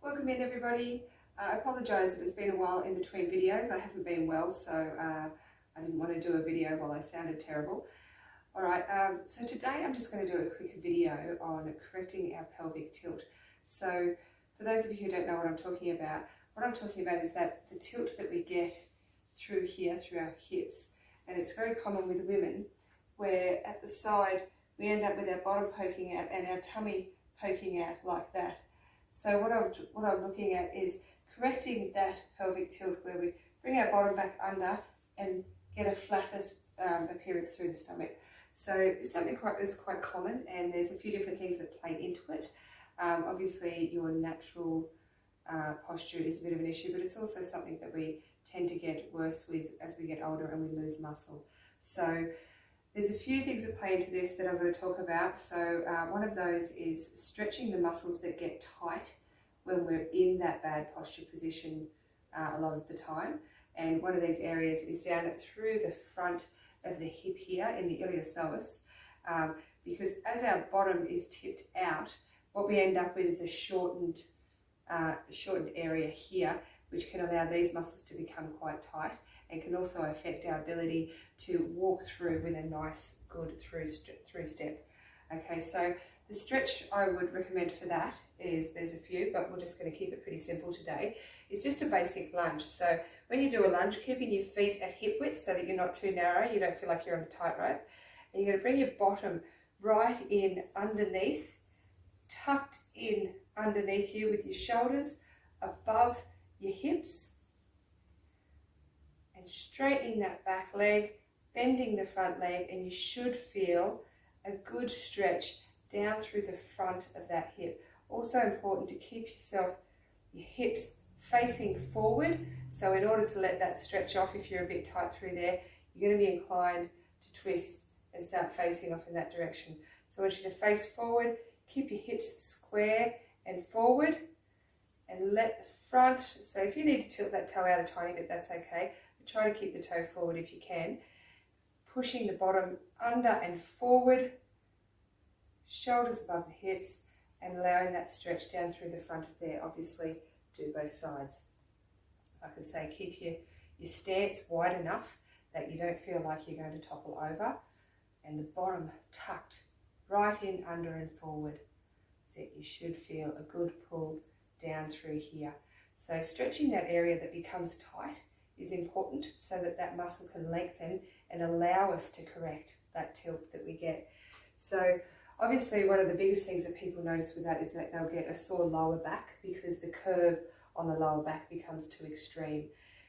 Welcome in everybody. I apologise that it's been a while in between videos. I haven't been well, so I didn't want to do a video while I sounded terrible. Alright, so today I'm just going to do a quick video on correcting our pelvic tilt. So for those of you who don't know what I'm talking about is that the tilt that we get through here, through our hips, and it's very common with women where at the side we end up with our bottom poking out and our tummy poking out like that. So what I'm looking at is correcting that pelvic tilt where we bring our bottom back under and get a flatter appearance through the stomach. So it's something that's quite common, and there's a few different things that play into it. Obviously your natural posture is a bit of an issue, but it's also something that we tend to get worse with as we get older and we lose muscle. So there's a few things that play into this that I'm going to talk about. So one of those is stretching the muscles that get tight when we're in that bad posture position a lot of the time. And one of these areas is down through the front of the hip here in the iliopsoas, because as our bottom is tipped out, what we end up with is a shortened area here, which can allow these muscles to become quite tight and can also affect our ability to walk through with a nice, good through step. Okay, so the stretch I would recommend for that is, there's a few, but we're just going to keep it pretty simple today. It's just a basic lunge. So when you do a lunge, keeping your feet at hip width so that you're not too narrow, you don't feel like you're on a tightrope. And you're going to bring your bottom right in underneath, tucked in underneath you with your shoulders above your hips, and straightening that back leg, bending the front leg, and you should feel a good stretch down through the front of that hip. Also important to keep your hips facing forward. So in order to let that stretch off, if you're a bit tight through there, you're going to be inclined to twist and start facing off in that direction. So I want you to face forward, keep your hips square and forward, and let the front, so if you need to tilt that toe out a tiny bit, that's okay, but try to keep the toe forward if you can. Pushing the bottom under and forward, shoulders above the hips, and allowing that stretch down through the front of there. Obviously do both sides. Like I say, keep your stance wide enough that you don't feel like you're going to topple over, and the bottom tucked right in, under and forward. So you should feel a good pull down through here. So stretching that area that becomes tight is important so that that muscle can lengthen and allow us to correct that tilt that we get. So obviously one of the biggest things that people notice with that is that they'll get a sore lower back because the curve on the lower back becomes too extreme.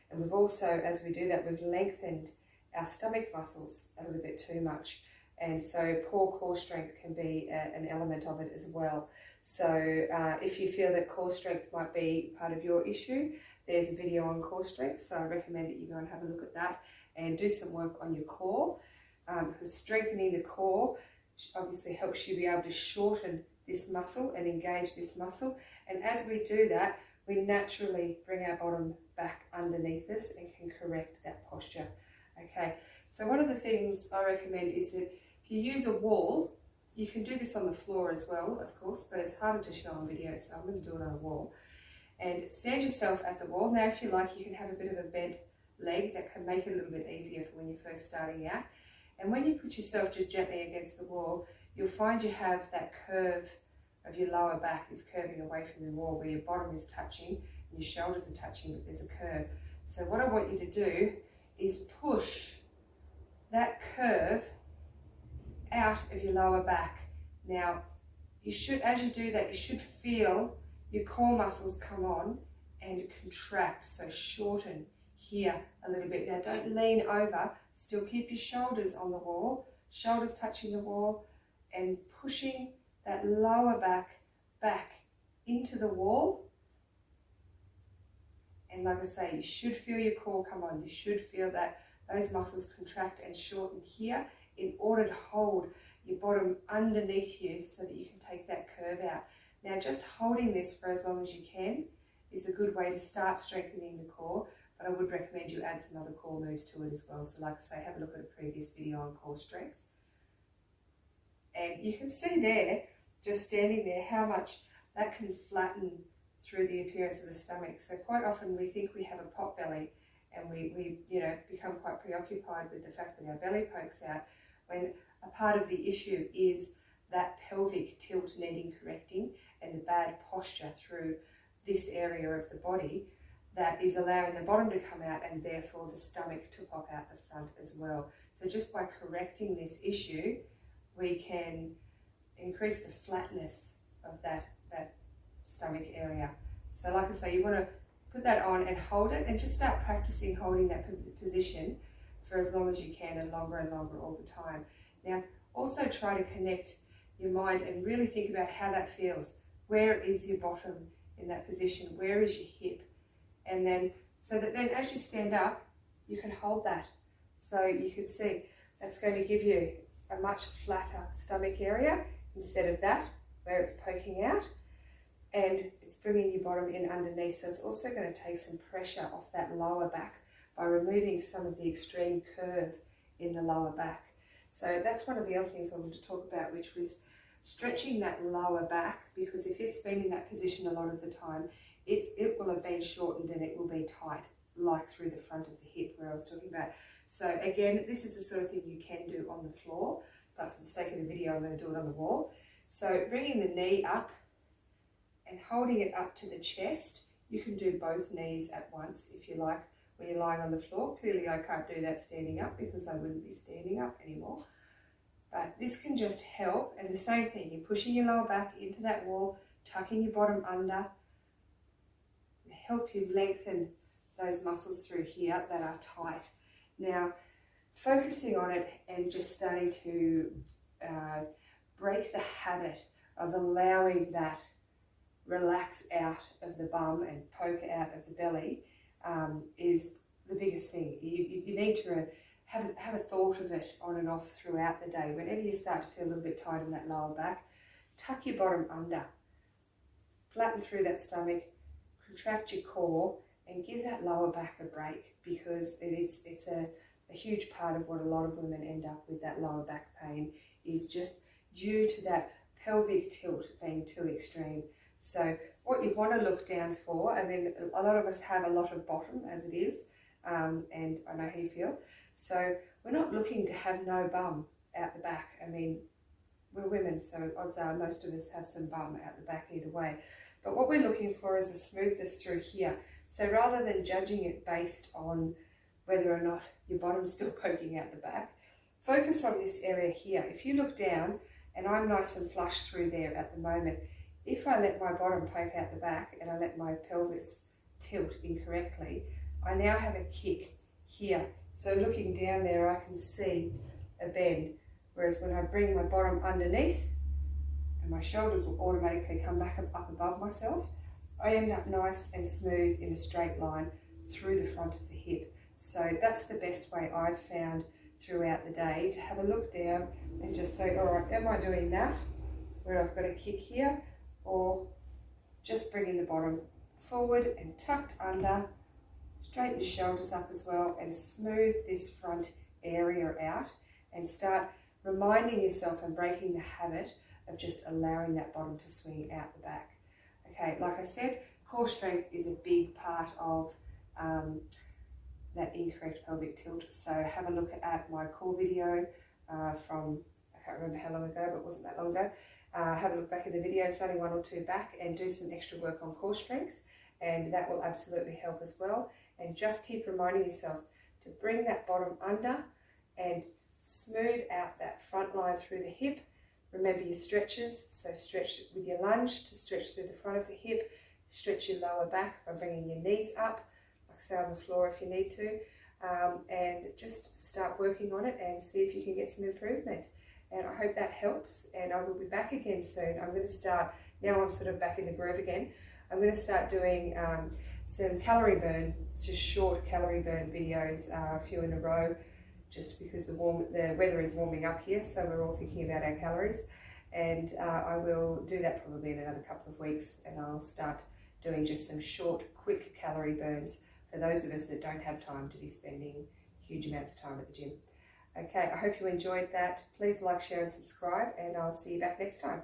And we've also, as we do that, we've lengthened our stomach muscles a little bit too much. And so poor core strength can be an element of it as well. So if you feel that core strength might be part of your issue, there's a video on core strength. So I recommend that you go and have a look at that and do some work on your core, because strengthening the core obviously helps you be able to shorten this muscle and engage this muscle. And as we do that, we naturally bring our bottom back underneath us and can correct that posture. Okay, so one of the things I recommend is that if you use a wall, you can do this on the floor as well, of course, but it's harder to show on video, so I'm going to do it on a wall. And stand yourself at the wall. Now, if you like, you can have a bit of a bent leg that can make it a little bit easier for when you're first starting out. And when you put yourself just gently against the wall, you'll find you have that curve of your lower back is curving away from the wall, where your bottom is touching and your shoulders are touching, but there's a curve. So what I want you to do is push that curve out of your lower back. Now, you should, as you do that, you should feel your core muscles come on and contract, so shorten here a little bit. Now, don't lean over, still keep your shoulders on the wall, shoulders touching the wall, and pushing that lower back into the wall. And like I say, you should feel your core come on. You should feel that those muscles contract and shorten here in order to hold your bottom underneath you so that you can take that curve out. Now, just holding this for as long as you can is a good way to start strengthening the core, but I would recommend you add some other core moves to it as well. So like I say, have a look at a previous video on core strength. And you can see there, just standing there, how much that can flatten through the appearance of the stomach. So quite often we think we have a pot belly, and we become quite preoccupied with the fact that our belly pokes out, when a part of the issue is that pelvic tilt needing correcting and the bad posture through this area of the body that is allowing the bottom to come out and therefore the stomach to pop out the front as well. So just by correcting this issue, we can increase the flatness of that stomach area. So like I say, you want to put that on and hold it, and just start practicing holding that position for as long as you can, and longer all the time. Now also try to connect your mind and really think about how that feels. Where is your bottom in that position? Where is your hip? And then, so that then as you stand up, you can hold that. So you can see that's going to give you a much flatter stomach area instead of that, where it's poking out. And it's bringing your bottom in underneath. So it's also going to take some pressure off that lower back by removing some of the extreme curve in the lower back. So that's one of the other things I wanted to talk about, which was stretching that lower back, because if it's been in that position a lot of the time, it will have been shortened and it will be tight, like through the front of the hip where I was talking about. So again, this is the sort of thing you can do on the floor, but for the sake of the video, I'm going to do it on the wall. So bringing the knee up and holding it up to the chest. You can do both knees at once if you like when you're lying on the floor. Clearly I can't do that standing up because I wouldn't be standing up anymore. But this can just help, and the same thing, you're pushing your lower back into that wall, tucking your bottom under, help you lengthen those muscles through here that are tight. Now, focusing on it and just starting to break the habit of allowing that relax out of the bum and poke out of the belly is the biggest thing. You need to have a thought of it on and off throughout the day. Whenever you start to feel a little bit tight in that lower back, tuck your bottom under, flatten through that stomach, contract your core, and give that lower back a break, because it's a huge part of what a lot of women end up with, that lower back pain, is just due to that pelvic tilt being too extreme. So what you want to look down for, I mean, a lot of us have a lot of bottom as it is, and I know how you feel. So we're not looking to have no bum out the back. I mean, we're women, so odds are most of us have some bum out the back either way. But what we're looking for is a smoothness through here. So rather than judging it based on whether or not your bottom's still poking out the back, focus on this area here. If you look down, and I'm nice and flush through there at the moment, if I let my bottom poke out the back and I let my pelvis tilt incorrectly, I now have a kick here. So looking down there, I can see a bend. Whereas when I bring my bottom underneath, and my shoulders will automatically come back up above myself, I end up nice and smooth in a straight line through the front of the hip. So that's the best way I've found throughout the day, to have a look down and just say, all right, am I doing that, where I've got a kick here, or just bringing the bottom forward and tucked under, straighten your shoulders up as well, and smooth this front area out, and start reminding yourself and breaking the habit of just allowing that bottom to swing out the back. Okay, like I said, core strength is a big part of that incorrect pelvic tilt. So have a look at my core video from, I can't remember how long ago, but it wasn't that long ago. Have a look back in the video, it's only one or two back, and do some extra work on core strength, and that will absolutely help as well. And just keep reminding yourself to bring that bottom under and smooth out that front line through the hip. Remember your stretches, so stretch with your lunge to stretch through the front of the hip, stretch your lower back by bringing your knees up, like say on the floor if you need to, and just start working on it and see if you can get some improvement. And I hope that helps, and I will be back again soon. I'm going to start, now I'm sort of back in the groove again, I'm going to start doing some calorie burn, just short calorie burn videos, a few in a row, just because the weather is warming up here, so we're all thinking about our calories. And I will do that probably in another couple of weeks, and I'll start doing just some short, quick calorie burns for those of us that don't have time to be spending huge amounts of time at the gym. Okay, I hope you enjoyed that. Please like, share and subscribe, and I'll see you back next time.